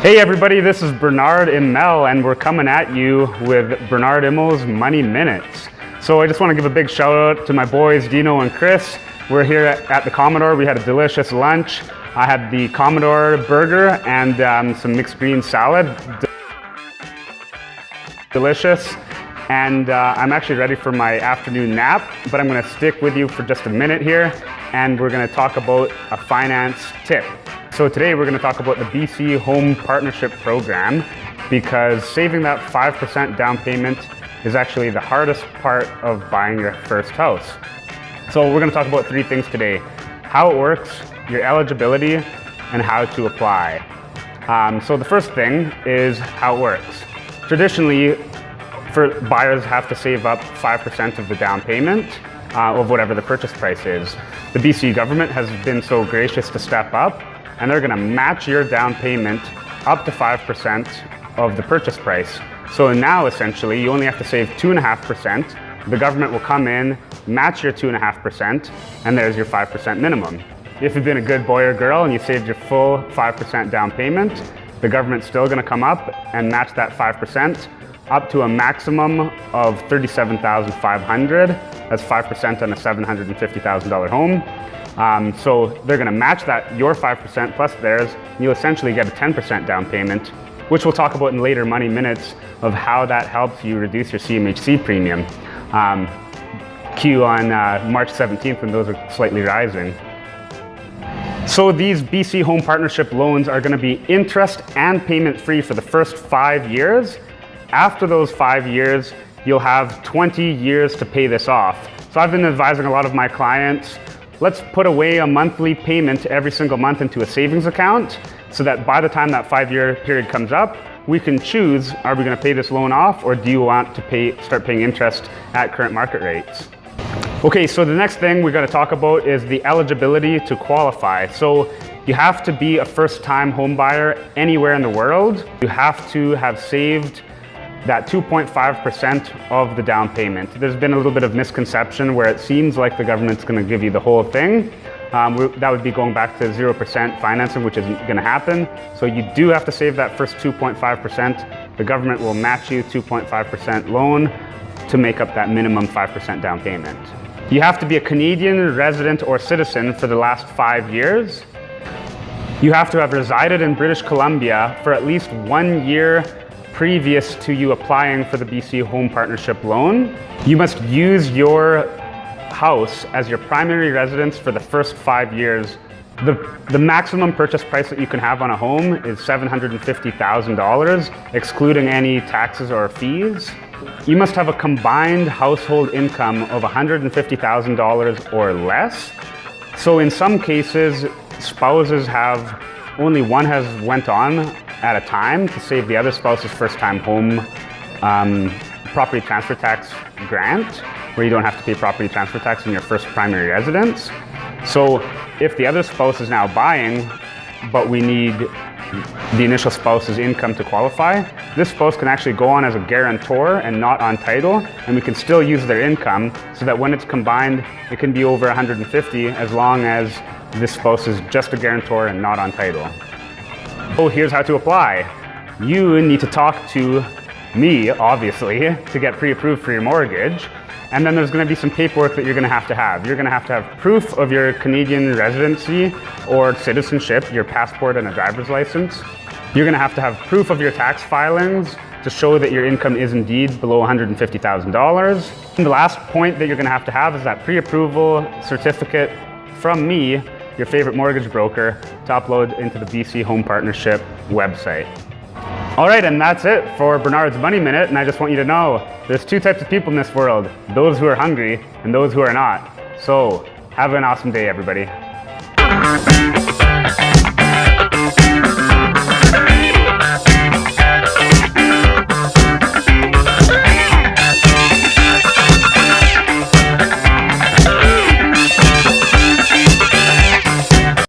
Hey everybody, this is Bernard Immel and we're coming at you with Bernard Immel's Money Minutes. So I just want to give a big shout out to my boys Dino and Chris. We're here at the Commodore. We had a delicious lunch. I had the Commodore burger and some mixed green salad. Delicious. And I'm actually ready for my afternoon nap, but I'm going to stick with you for just a minute here and we're going to talk about a finance tip. So today we're going to talk about the BC Home Partnership Program, because saving that 5% down payment is actually the hardest part of buying your first house. So we're going to talk about three things today: how it works, your eligibility, and how to apply. So the first thing is how it works. Traditionally, buyers have to save up 5% of the down payment of whatever the purchase price is. The BC government has been so gracious to step up, and they're going to match your down payment up to 5% of the purchase price. So now essentially you only have to save 2.5%. The government will come in, match your 2.5%, and there's your 5% minimum. If you've been a good boy or girl and you saved your full 5% down payment, the government's still going to come up and match that 5% up to a maximum of $37,500. That's 5% on a $750,000 home. So they're going to match that, your 5% plus theirs, and you'll essentially get a 10% down payment, which we'll talk about in later Money Minutes of how that helps you reduce your CMHC premium. Cue on March 17th when those are slightly rising. So these BC Home Partnership loans are going to be interest and payment free for the first 5 years. After those 5 years, you'll have 20 years to pay this off. So I've been advising a lot of my clients, let's put away a monthly payment every single month into a savings account so that by the time that 5-year period comes up, we can choose, are we going to pay this loan off, or do you want to start paying interest at current market rates? Okay, so the next thing we're going to talk about is the eligibility to qualify. So you have to be a first-time home buyer anywhere in the world. You have to have saved that 2.5% of the down payment. There's been a little bit of misconception where it seems like the government's going to give you the whole thing. That would be going back to 0% financing, which isn't going to happen. So you do have to save that first 2.5%. The government will match you 2.5% loan to make up that minimum 5% down payment. You have to be a Canadian resident or citizen for the last 5 years. You have to have resided in British Columbia for at least 1 year previous to you applying for the BC Home Partnership loan. You must use your house as your primary residence for the first 5 years. The maximum purchase price that you can have on a home is $750,000, excluding any taxes or fees. You must have a combined household income of $150,000 or less. So in some cases, spouses have, only one has went on at a time to save the other spouse's first-time home property transfer tax grant, where you don't have to pay property transfer tax in your first primary residence. So if the other spouse is now buying, but we need the initial spouse's income to qualify, this spouse can actually go on as a guarantor and not on title, and we can still use their income so that when it's combined, it can be over 150 as long as this spouse is just a guarantor and not on title. So here's how to apply. You need to talk to me, obviously, to get pre-approved for your mortgage. And then there's going to be some paperwork that you're going to have. You're going to have proof of your Canadian residency or citizenship, your passport and a driver's license. You're going to have proof of your tax filings to show that your income is indeed below $150,000. And the last point that you're going to have is that pre-approval certificate from me, your favorite mortgage broker, to upload into the BC Home Partnership website. All right, and that's it for Bernard's Money Minute, and I just want you to know there's two types of people in this world: those who are hungry and those who are not. So have an awesome day, everybody.